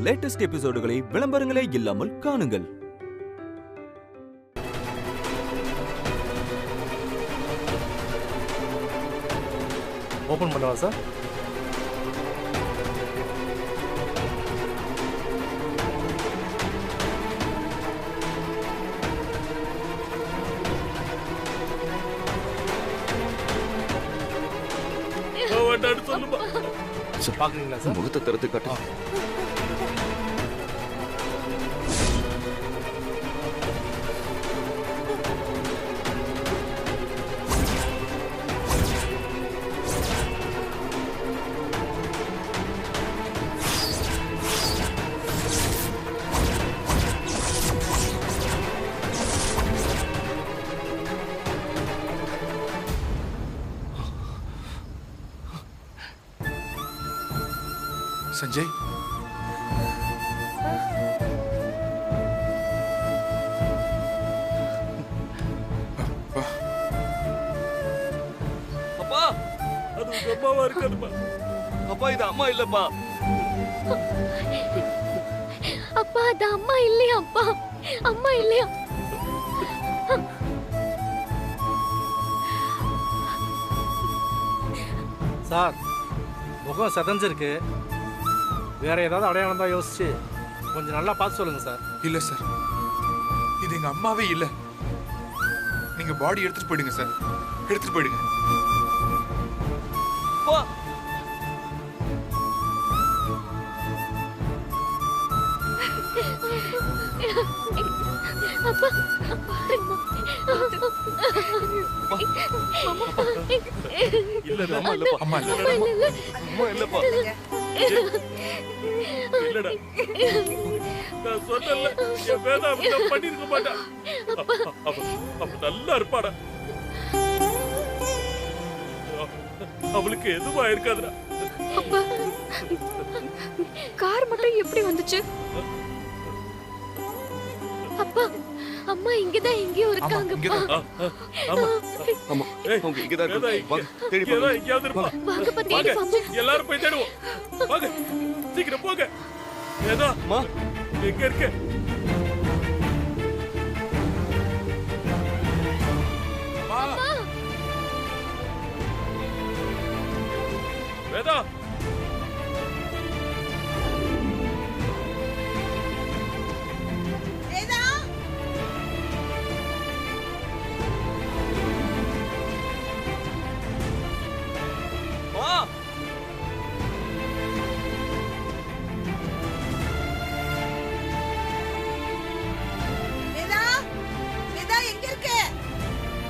Latest எபிசோடுகளை விளம்பரங்களே இல்லாமல் காணுங்கள். Open பண்ணவா சார்? பாக்குறீங்களா சார்? முகத்தை திறந்து காட்டு. சஞ்சய், அப்பா, அது உங்க அம்மாவா இருக்காதுப்பா. அப்பா, இது அம்மா இல்லப்பா. அப்பா, அது அம்மா இல்லையா? அப்பா, அம்மா இல்லையா? சார், முகம் சதஞ்சிருக்கு. வேற ஏதாவது அடையாளம் தான் யோசிச்சு கொஞ்சம் நல்லா பார்த்து சொல்லுங்க சார். இல்ல சார், இது எங்க அம்மாவே இல்ல. நீங்க பாடி எடுத்துட்டு போயிடுங்க சார், எடுத்துட்டு போயிடுங்க. அப்பா, இல்லடா, அம்மா இல்லப்பா. அம்மா இல்ல. அம்மா இல்லப்பா. இல்லடா, நான் சொன்னல, என் வேதா அப்படி பண்ணிருக்க மாட்டா. அவ நல்லா இருப்பாடா. அவளுக்கு எதுவும் ஆயிருக்காதுடா. அப்பா, கார் மட்டும் எப்படி வந்துச்சு? அப்பா, அம்மா இங்கதான் எங்கேயோ இருக்காங்கப்பா. ஆமா ஆமா, அவங்க இங்கதான் இருக்காங்க. வாங்க, தேடி போங்க. எங்கயாவது இருப்பா. வாங்கப்பா, தேடி பாப்போம். எல்லாரும் போய் தேடுவோம். வாங்க, சீக்கிரம் போங்க. வேதா, அம்மா எங்க இருக்க?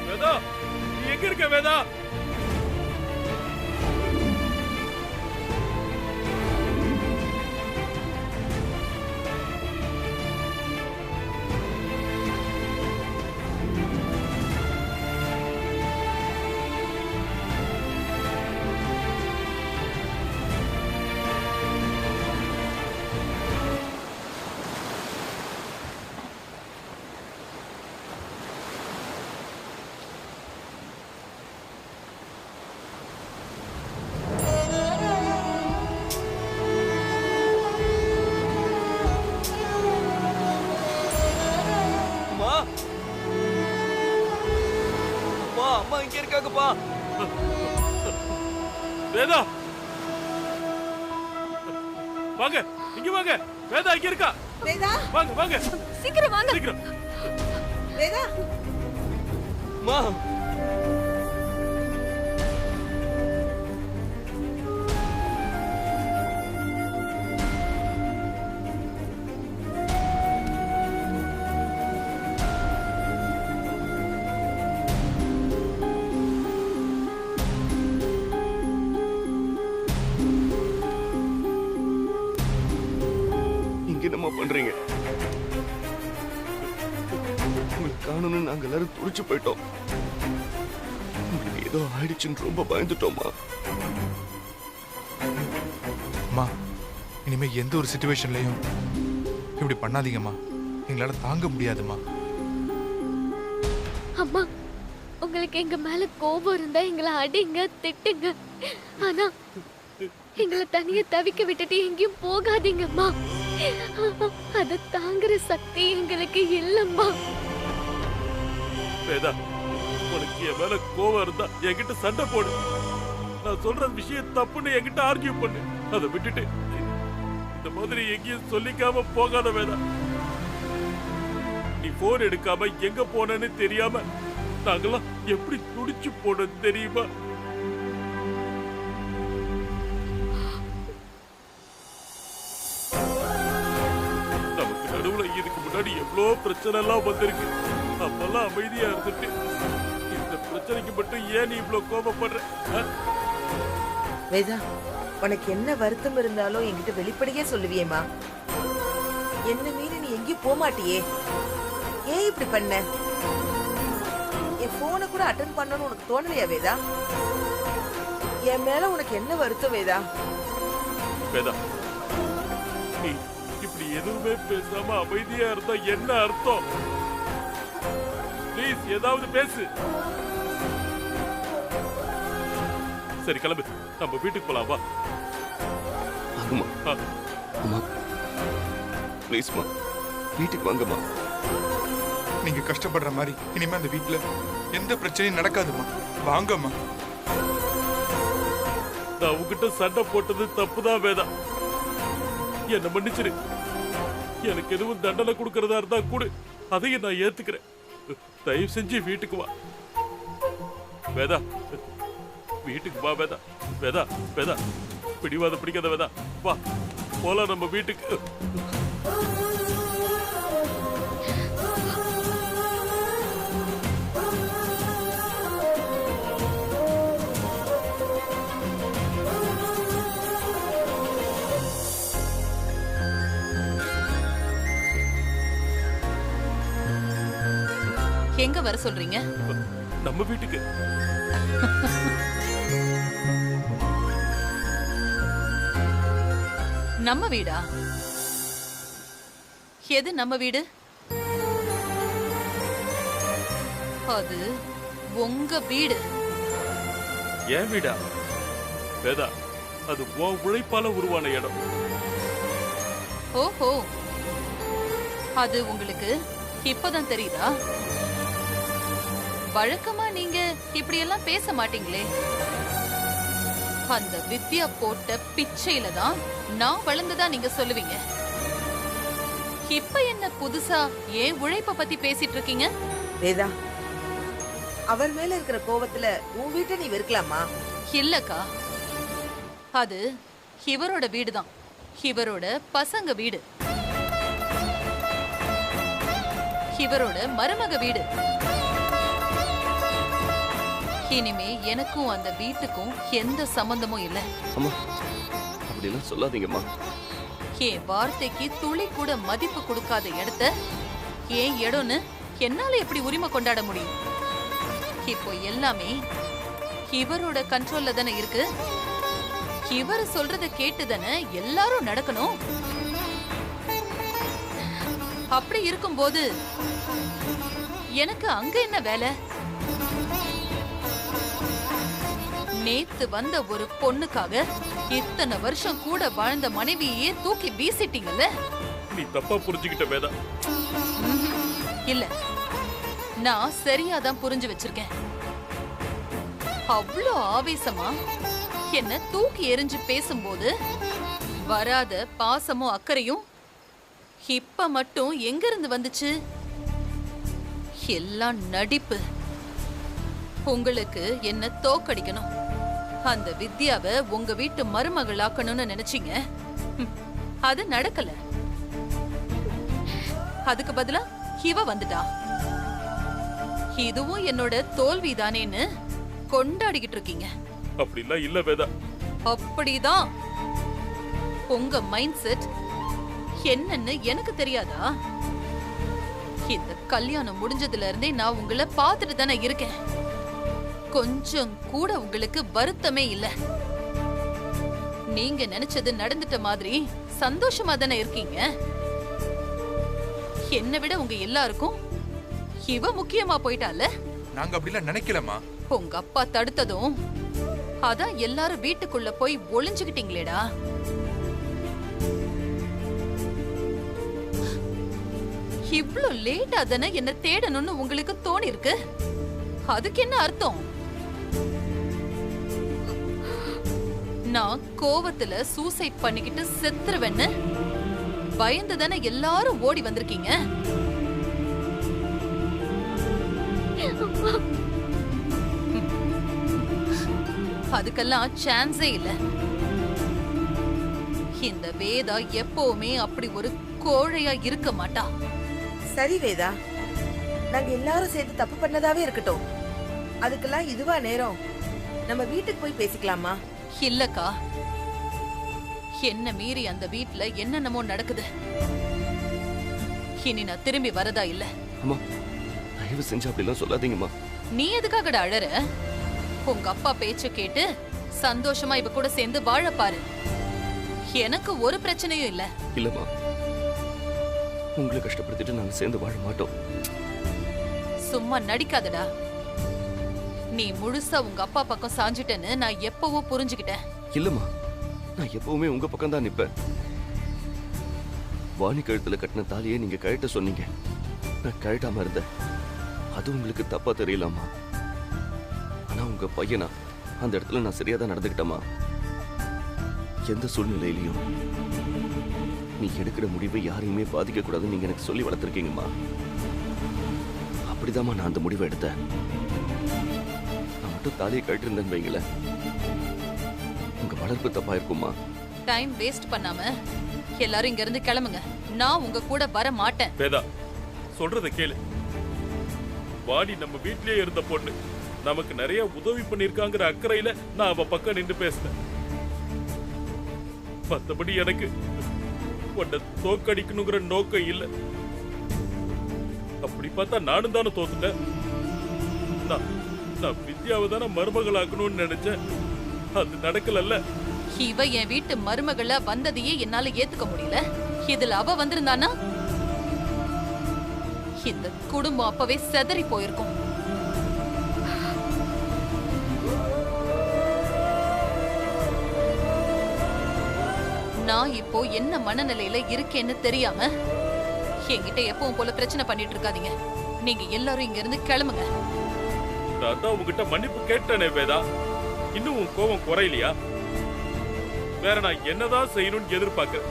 வேதா, எங்க இருக்க வேதா? அம்மா இங்க இருக்காங்கப்பா. வேதா, வாங்க, இங்க வாங்க. வேதா இங்க இருக்கா? வேதா, வாங்க வாங்க, சீக்கிரம் வாங்க. சீக்கிரம். வேதா, அம்மா, என்னம்மா பண்றீங்க? உங்களுக்கு காணும்னு நாங்க எல்லாரும் துடிச்சு போயிட்டோம். உங்களுக்கு ஏதோ ஆயிடுச்சுன்னு ரொம்ப பயந்துட்டோம்மா. அம்மா, இனிமே எந்த ஒரு சிச்சுவேஷன்லயும் இப்படி பண்ணாதீங்கம்மா. எங்களால தாங்க முடியாதும்மா. அம்மா, உங்களுக்கு எங்க மேல கோபம் இருந்தா எங்களை அடிங்க, திட்டுங்க. ஆனா எங்களை தனியா தவிக்க விட்டுட்டு எங்கேயும் போகாதீங்கம்மா. அதை தாங்குற சக்தி எங்களுக்கு இல்லம்மா. வேதா, உனக்கு என் மேல கோவம் இருந்தா என்கிட்ட சண்டை போடு. நான் சொல்ற விஷயம் தப்புன்னு என்கிட்ட ஆர்கியூ பண்ணு. அதை விட்டுட்டு இந்த மாதிரி எங்கேயும் சொல்லிக்காம போகாத வேதா. நீ போன் எடுக்காம எங்க போனன்னு தெரியாம நாங்கெல்லாம் எப்படி துடிச்சு போன தெரியுமா? நமக்கு நடுவுல இதுக்கு முன்னாடி எவ்வளோ பிரச்சனை எல்லாம் வந்திருக்கு. அப்பெல்லாம் அமைதியா இருந்துட்டு இந்த பிரச்சனைக்கு மட்டும் ஏன் நீ இவ்வளவு கோபப்படுற? வேதா, உனக்கு என்ன வருத்தம் இருந்தாலும் என்கிட்ட வெளிப்படையே சொல்லுவியேமா. என்ன மீறி நீ எங்கேயும் போக மாட்டியே. ஏன் இப்படி பண்ண? என் போனை கூட அட்டன் பண்ணணும்னு உனக்கு தோணலையா வேதா? என் மேல உனக்கு என்ன வருத்தம் வேதா? வேதா, நீ இப்படி எதுவுமே பேசாம அமைதியா இருந்தா என்ன அர்த்தம்? ப்ளீஸ் ஏதாவது பேசு. சரி கிளம்பு, நம்ம வீட்டுக்கு போலாம் வா. அம்மா அம்மா ப்ளீஸ்மா வீட்டுக்கு வாங்கம்மா. நீங்க கஷ்டப்படுற மாதிரி இனிமே அந்த வீட்டுல எந்த பிரச்சனையும் நடக்காதுமா. வாங்கம்மா. நான் உங்ககிட்ட சண்டை போட்டது தப்புதான் வேதா. என்ன மன்னிச்சிரு. எனக்கு எதுவும் தண்டனை கொடுக்கறதா இருந்தா கூட அதையும் நான் ஏத்துக்கிறேன். தயவு செஞ்சு வீட்டுக்கு வா வேதா. வீட்டுக்கு வா வேதா. வேதா வேதா, பிடிவாத பிடிக்காத வேதா. வா போலாம் நம்ம வீட்டுக்கு. எங்க வர சொல்றீங்க? நம்ம வீட்டுக்கு. நம்ம வீடா? எது நம்ம வீடு? அது உங்க வீடு. ஏன் வீடா? வேதா, அது உன் உழைப்பால உருவான இடம். ஓஹோ, அது உங்களுக்கு இப்பதான் தெரியுதா? வழக்கமா நீங்க இப்படி எல்லாம் பேச மாட்டீங்களே. அந்த வித்யா போட்ட பிச்சையில தான் நான் வளர்ந்ததா நீங்க சொல்லுவீங்க. இப்ப என்ன புதுசா ஏன் உழைப்ப பத்தி பேசிட்டு இருக்கீங்க? வேதா, அவர் மேல இருக்கிற கோவத்துல உன் வீட்டை நீ வெறுக்கலாமா? இல்லக்கா, அது இவரோட வீடுதான். இவரோட பசங்க வீடு, இவரோட மருமக வீடு. இனிமே எனக்கும் அந்த வீட்டுக்கும் எந்த சம்பந்தமும் இல்ல. அம்மா அப்படிலாம் சொல்லாதீங்கம்மா. என் வார்த்தைக்கு துளி கூட மதிப்பு கொடுக்காத இடத்த ஏன் இடம்னு என்னால எப்படி உரிமை கொண்டாட முடியும்? இப்போ எல்லாமே இவரோட கண்ட்ரோல்ல தானே இருக்கு. இவர் சொல்றத கேட்டு தானே எல்லாரும் நடக்கணும். அப்படி இருக்கும்போது எனக்கு அங்க என்ன வேலை? நேத்து வந்த ஒரு பொண்ணுக்காக இத்தனை வருஷம் கூட வாழ்ந்த மனைவியே தூக்கி வீசிட்டீங்கல்ல. நீ தப்பா புரிஞ்சுக்கிட்ட வேதா. இல்ல, நான் சரியாதான் புரிஞ்சு வச்சிருக்கேன். அவ்வளோ ஆவேசமா என்ன தூக்கி எறிஞ்சு பேசும்போது வராத பாசமும் அக்கறையும் இப்ப மட்டும் எங்க இருந்து வந்துச்சு? எல்லாம் நடிப்பு. உங்களுக்கு என்ன தோக்கடிக்கணும், அந்த வித்யாவை உங்க வீட்டு மருமகளாக்கணும்னு நினைச்சீங்க. அது நடக்கல. அதுக்கு பதிலா இவ வந்துட்டா. இதுவும் என்னோட தோல்விதானேன்னு கொண்டாடிக்கிட்டு இருக்கீங்க. அப்படிலாம் இல்ல வேதா. அப்படிதான். உங்க மைண்ட் செட் என்னன்னு எனக்கு தெரியாதா? இந்த கல்யாணம் முடிஞ்சதுல இருந்தே நான் உங்களை பார்த்துட்டு தானே இருக்கேன். கொஞ்சம் கூட உங்களுக்கு வருத்தமே இல்ல. நீங்க நினைச்சது நடந்துட்ட மாதிரி சந்தோஷமா தானே இருக்கீங்க. என்னை விட உங்க எல்லாருக்கும் இவ முக்கியமா போயிட்டால. நாங்க அப்படிலாம் நினைக்கலமா. உங்க அப்பா தடுத்ததும் அதான் எல்லாரும் வீட்டுக்குள்ள போய் ஒளிஞ்சுக்கிட்டீங்களேடா. இவ்ளோ லேட்டா தானே என்ன தேடணும்னு உங்களுக்கு தோணி இருக்கு. அதுக்கு என்ன அர்த்தம்? நான் கோவத்துல சூசைட் பண்ணிக்கிட்டு செத்துருவேன்னு பயந்து தானே எல்லாரும் ஓடி வந்திருக்கீங்க. அதுக்கெல்லாம் சான்ஸே இல்ல. இந்த வேதா எப்பவுமே அப்படி ஒரு கோழையா இருக்க மாட்டா. சரி வேதா, நாங்க எல்லாரும் சேர்ந்து தப்பு பண்ணதாவே இருக்கட்டும். அதுக்கெல்லாம் இதுவா நேரம்? நம்ம வீட்டுக்கு போய் பேசிக்கலாமா? இல்லக்கா, என்ன மீறி அந்த வீட்ல என்னென்னமோ நடக்குது. இனி நான் திரும்பி வரதா இல்ல. அம்மா தயவு செஞ்சு அப்படிலாம் சொல்லாதீங்கம்மா. நீ எதுக்காகடா அழற? உங்க அப்பா பேச்ச கேட்டு சந்தோஷமா இவ கூட சேர்ந்து வாழ பாரு. எனக்கு ஒரு பிரச்சனையும் இல்ல. இல்லம்மா, உங்களை கஷ்டப்படுத்திட்டு நாங்க சேர்ந்து வாழ மாட்டோம். சும்மா நடிக்காதடா. நீ முழுசா உங்க அப்பா பக்கம் சாஞ்சிட்டேன்னு நான் எப்பவோ புரிஞ்சுக்கிட்டேன். இல்லம்மா, நான் எப்பவுமே உங்க பக்கம் தான் நிப்பேன். வாணி கழுத்துல கட்டின தாலியை நீங்க கழட்ட சொன்னீங்க, நான் கழட்டாம இருந்தேன். அது உங்களுக்கு தப்பா தெரியலாமா? ஆனா உங்க பையனா அந்த இடத்துல நான் சரியா தான் நடந்துக்கிட்டேமா. எந்த சூழ்நிலையிலையும் நீ எடுக்கிற முடிவை யாரையுமே பாதிக்க கூடாதுன்னு நீங்க எனக்கு சொல்லி வளர்த்துருக்கீங்கம்மா. அப்படிதாம்மா நான் அந்த முடிவை எடுத்தேன். நான் மட்டும் தாலியை கழட்டிருந்தேன்னு வைங்களேன், உங்க வளர்ப்பு தப்பா இருக்குமா? டைம் வேஸ்ட் பண்ணாம எல்லாரும் இங்க இருந்து கிளம்புங்க. நான் உங்க கூட வர மாட்டேன். வேதா, சொல்றத கேளு. வாணி நம்ம வீட்லயே இருந்த பொண்ணு, நமக்கு நிறைய உதவி பண்ணிருக்காங்கிற அக்கறையில நான் அவ பக்கம் நின்று பேசினேன். மத்தபடி எனக்கு உன்னை தோக்கடிக்கணுங்கிற நோக்கம் இல்ல. அப்படி பார்த்தா நானும் தானே தோத்துட்டேன். நான் வித்யாவை தானே மருமகளாக்கணும்னு நினைச்சேன். அது நடக்கலல்ல. இவ என் வீட்டு மருமகளா வந்ததையே என்னால ஏத்துக்க முடியல. இதுல அவ வந்திருந்தானா இந்த குடும்பம் அப்பவே செதறி போயிருக்கும். நான் இப்போ என்ன மனநிலையில இருக்கேன்னு தெரியாம என்கிட்ட எப்பவும் போல பிரச்சனை பண்ணிட்டு இருக்காதீங்க. நீங்க எல்லாரும் இங்க இருந்து கிளம்புங்க. நான் தான் உங்ககிட்ட மன்னிப்பு கேட்டேனே வேதா, இன்னும் உன் கோபம் குறையலையா? வேற நான் என்னதான் செய்யணும்னு எதிர்பார்க்க?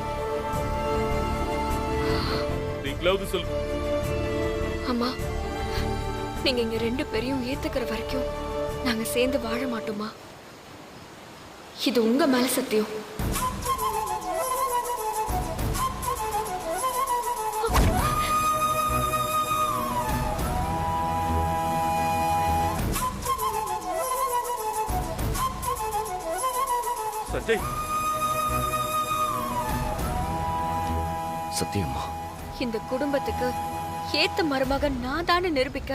நீங்களாவது சொல்லு. அம்மா, நீங்க இங்க 2 பேரையும் ஏத்துக்கிற வரைக்கும் நாங்க சேர்ந்து வாழ மாட்டோமா? இது உங்க மேல சத்தியம். சஞ்சய், சத்தியம்மா. இந்த குடும்பத்துக்கு ஏத்த மருமகன் நான் தானே நிரூபிக்க.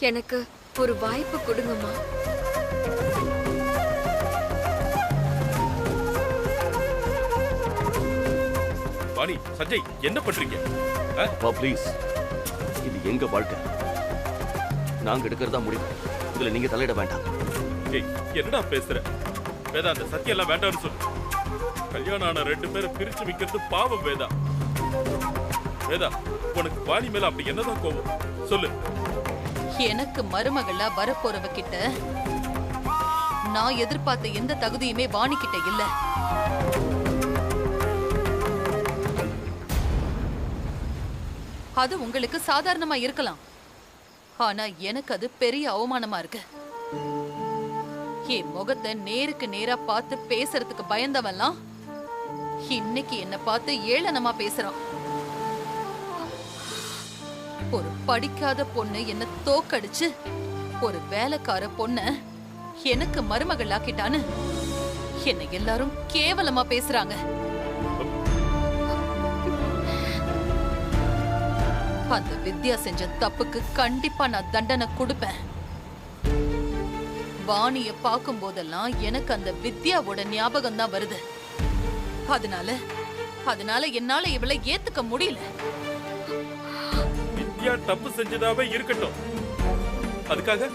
எனக்கு ஒரு வாய்ப்பு கொடுங்கம்மா. வாணி, சஞ்சய், என்ன பண்றீங்க? ப்ளீஸ், இது எங்க வாழ்க்கை, நாங்க எடுக்கிறதா முடிவு. இதுல நீங்க தலையிட வேண்டாம். ஏய், என்னடா பேசுற? வேதா, அந்த சத்தியம் எல்லாம் வேண்டாம்னு சொல்லு. கல்யாணம் ஆன 2 பேரை பிரிச்சு வைக்கிறது பாவம் வேதா. வேதா, உனக்கு வாணி மேல அப்படி என்னதான் கோபம் சொல்லு. எனக்கு மருமகளா வரப்போறவ கிட்ட நான் எதிர்பார்த்த எந்த தகுதியுமே வாணி கிட்ட இல்ல. அது உங்களுக்கு சாதாரணமா இருக்கலாம், ஆனா எனக்கு அது பெரிய அவமானமா இருக்கு. என் முகத்தை நேருக்கு நேரா பார்த்து பேசுறதுக்கு பயந்தவெல்லாம் இன்னைக்கு என்ன பார்த்து ஏளனமா பேசுறான். ஒரு படிக்காத பொண்ணு என்ன தோக்கடிச்சு ஒரு வேலைக்கார பொண்ண எனக்கு மருமகள் ஆக்கிட்டான்னு என்ன எல்லாரும் கேவலமா பேசுறாங்க. அந்த வித்யா செஞ்ச தப்புக்கு கண்டிப்பா நான் தண்டனை கொடுப்பேன். வாணிய பார்க்கும் போதெல்லாம் எனக்கு அந்த வித்யாவோட ஞாபகம் தான் வருது. அதனால என்னால இவளை ஏத்துக்க முடியல. வித்யா தப்பு செஞ்சதாவே இருக்கட்டும், அதுக்காக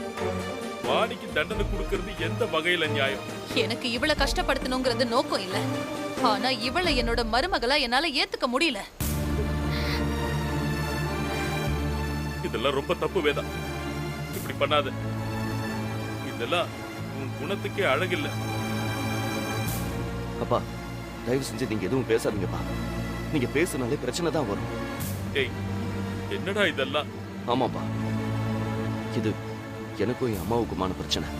வாணிக்கு தண்டனை கொடுக்கிறது எந்த வகையில நியாயம்? எனக்கு இவளை கஷ்டப்படுத்தணுங்கிறது நோக்கம் இல்ல, ஆனா இவளை என்னோட மருமகளா என்னால ஏத்துக்க முடியல. இதெல்லாம் ரொம்ப தப்பு வேதா. இப்படி பண்ணாத. இதெல்லாம் உன் குணத்துக்கே அழகில்லை. அப்பா தயவு செஞ்சு நீங்க எதுவும் பேசாதீங்கப்பா. நீங்க பேசுனாலே பிரச்சனை தான் வரும். ஏய், என்னடா இதெல்லாம்? ஆமாப்பா, இது எனக்கும் என் அம்மாவுக்குமான பிரச்சனை.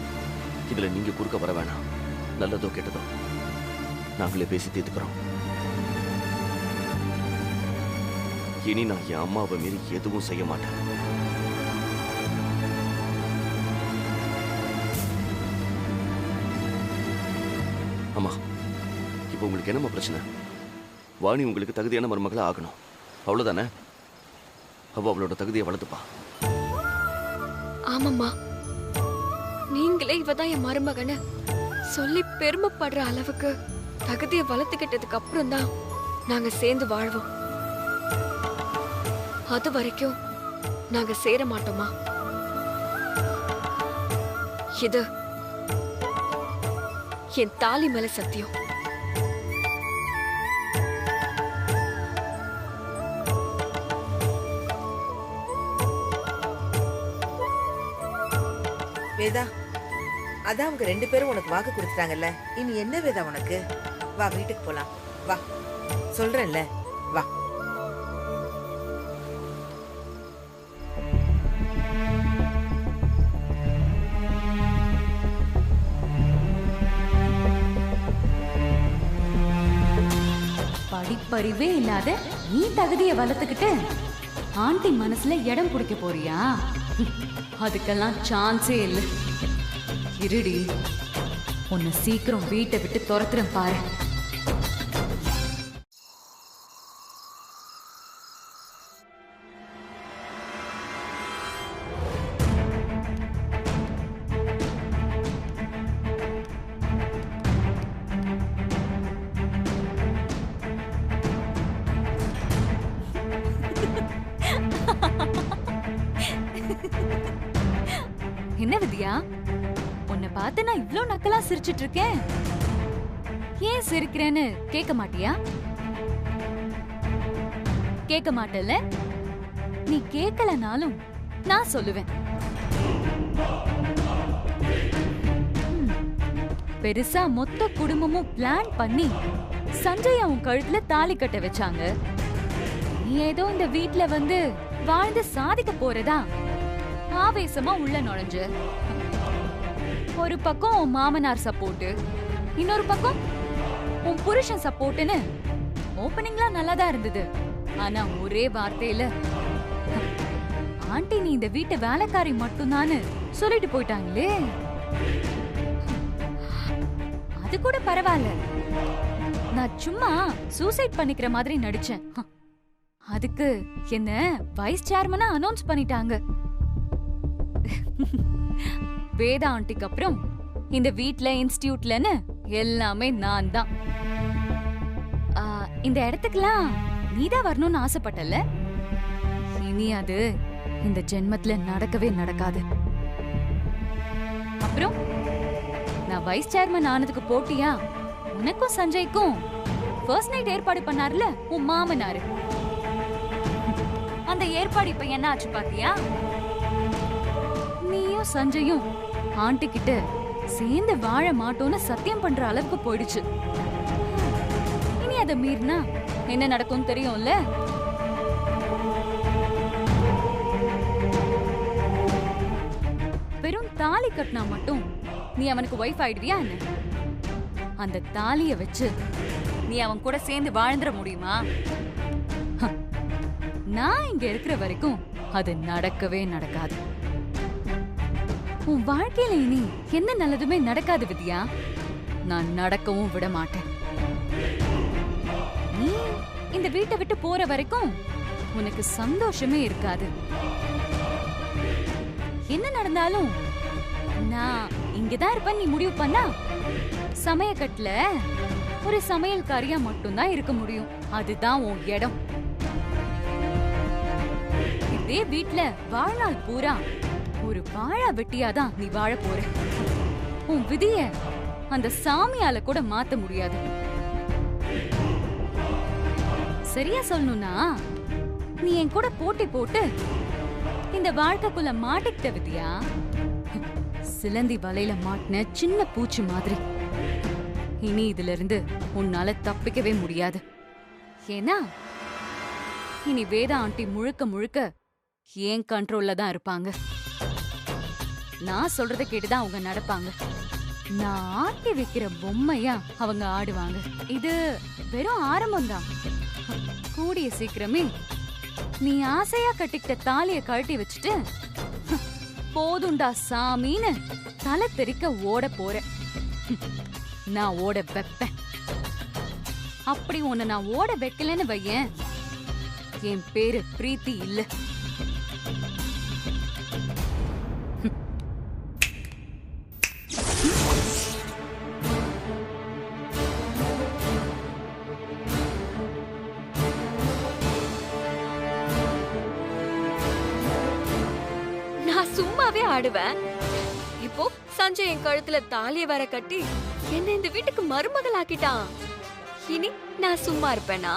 இதுல நீங்க குறுக்க வர வேணாம். நல்லதோ கெட்டதோ நாங்களே பேசி தீர்த்துக்கிறோம். இனி நான் என் அம்மாவை மீறி எதுவும் செய்ய மாட்டேன். அம்மா, இப்போ உங்களுக்கு என்னம்மா பிரச்சனை? வாணி உங்களுக்கு தகுதியான மருமகளா ஆகணும், அவ்வளவுதானே? அவளோட தகுதியை வளர்த்துப்பா. ஆமாம்மா, நீங்களே இவதான் என் மருமகன்னு சொல்லி பெருமைப்படுற அளவுக்கு தகுதியை வளர்த்துக்கிட்டதுக்கு அப்புறம் தான் நாங்க சேர்ந்து வாழ்வோம். அது வரைக்கும் நாங்க சேர மாட்டோமா? இது என் தாலி மேல சத்தியம். வேதா, அதான் அவங்க 2 பேரும் உனக்கு வாக்கு கொடுத்துட்டாங்கல்ல. இனி என்ன வேதா உனக்கு? வா, வீட்டுக்கு போலாம். வா, சொல்றேன்ல, வா. படிப்பறிவே இல்லாத நீ தகுதியை வளர்த்துக்கிட்டு ஆண்டி மனசுல இடம் பிடிக்க போறியா? அதுக்கெல்லாம் சான்ஸே இல்லை. இருடி, உன்னை சீக்கிரம் வீட்டை விட்டு துரத்துறேன் பாரு. என்ன வித்யா, உன்னை பார்த்து நான் இவ்ளோ நக்கலா சிரிச்சிட்டு இருக்கேன். ஏன் சிரிக்கிறேன்னு கேட்க மாட்டியா? கேட்க மாட்டல? நீ கேட்கலனாலும் நான் சொல்லுவேன். பெருசா மொத்த குடும்பமும் பிளான் பண்ணி சஞ்சய் அவன் கழுத்துல தாலி கட்ட வச்சாங்க. நீ ஏதோ இந்த வீட்ல வந்து வாழ்ந்து சாதிக்க போறதா ஆவேசமா உள்ள நுழைஞ்ச. ஒரு பக்கம் உன் மாமனார் சப்போர்ட், இன்னொரு பக்கம் உன் புருஷன் சப்போர்ட்னு ஓப்பனிங்லாம் நல்லாதான் இருந்தது. ஆனா ஒரே வார்த்தையில ஆண்டி நீ இந்த வீட்டு வேலைக்காரி மட்டும்தான்னு சொல்லிட்டு போயிட்டாங்களே. அது கூட பரவாயில்ல, நான் சும்மா சூசைட் பண்ணிக்கிற மாதிரி நடிச்சேன். அதுக்கு என்ன வைஸ் சேர்மனா அனௌன்ஸ் பண்ணிட்டாங்க. வேதா ஆண்டிக்கு அப்புறம் இந்த வீட்ல இன்ஸ்டிடியூட்லன்னு எல்லாமே நான் தான். இந்த இடத்துக்குலாம் நீதான் வரணும்னு ஆசைப்பட்டல. இனி அது இந்த ஜென்மத்துல நடக்கவே நடக்காது. அப்புறம் நான் வைஸ் சேர்மன் ஆனதுக்கு போட்டியா உனக்கும் சஞ்சய்க்கும் ஃபர்ஸ்ட் நைட் ஏற்பாடு பண்ணார்ல உன் மாமனாரு. அந்த ஏற்பாடு இப்ப என்ன ஆச்சு பாத்தியா? நீயும் சஞ்சயும் ஆண்டி கிட்ட சேர்ந்து வாழ மாட்டோம்னு சத்தியம் பண்ற அளவுக்கு போயிடுச்சு. இனி அதை மீறினா என்ன நடக்கும் தெரியும்ல? வெறும் தாலி கட்டினா மட்டும் நீ அவனுக்கு வைஃப் ஆயிடுவியா என்ன? அந்த தாலிய வச்சு நீ அவன் கூட சேர்ந்து வாழ்ந்துட முடியுமா? நான் இங்க இருக்கிற வரைக்கும் அது நடக்கவே நடக்காது. உன் வாழ்க்கையில இனி எந்த நல்லதுமே நடக்காது வித்யா. நான் நடக்கவும் விட மாட்டேன். நீ இந்த வீட்டை விட்டு போற வரைக்கும் உனக்கு சந்தோஷமே இருக்காது. என்ன நடந்தாலும் நான் இங்கதான் இருப்பேன் நீ முடிவு பண்ணா சமையக்கட்டுல ஒரு சமையல்காரியா மட்டும்தான் இருக்க முடியும். அதுதான் உன் இடம். இதே வீட்ல வாழ்நாள் பூரா ஒரு வாழா வெட்டியாதான் நீ வாழ போற. உன் விதிய அந்த சாமியால கூட மாத்த முடியாது. சரியா சொல்லணும்னா நீ என் கூட போட்டி போட்டு இந்த வாழ்க்கைக்குள்ள மாட்டிக்கிட்ட வித்யா. சிலந்தி வலையில மாட்டின சின்ன பூச்சி மாதிரி. இனி இதுல இருந்து உன்னால தப்பிக்கவே முடியாது. ஏன்னா இனி வேதா ஆண்டி முழுக்க முழுக்க ஏன் கண்ட்ரோல்ல தான் இருப்பாங்க. நான் சொல்றத கேட்டுதான் அவங்க நடப்பாங்க. நான் ஆட்டி வைக்கிற பொம்மையா அவங்க ஆடுவாங்க. இது வெறும் ஆரம்பம்தான். கூடிய சீக்கிரமே நீ ஆசையா கட்டிக்கிட்ட தாலிய கழட்டி வச்சுட்டு போதுண்டா சாமின்னு தலை தெறிக்க ஓட போற. நான் ஓட வைப்பேன். அப்படி உன்னை நான் ஓட வைக்கலன்னு வையேன், என் பேரு பிரீத்தி இல்ல. நான் சும்மாவே ஆடுவேன். இப்போ சஞ்சய் என் கழுத்துல தாலிய வேற கட்டி என்ன இந்த வீட்டுக்கு மருமகள் ஆக்கிட்டான். இனி நான் சும்மா இருப்பேனா?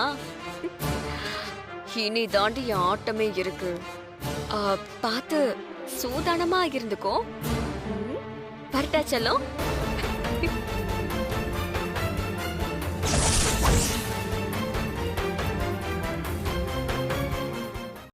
இனி தாண்டி என் ஆட்டமே இருக்கு. பார்த்து சூதானமா இருந்துக்கோ. வரட்டா செல்லம்.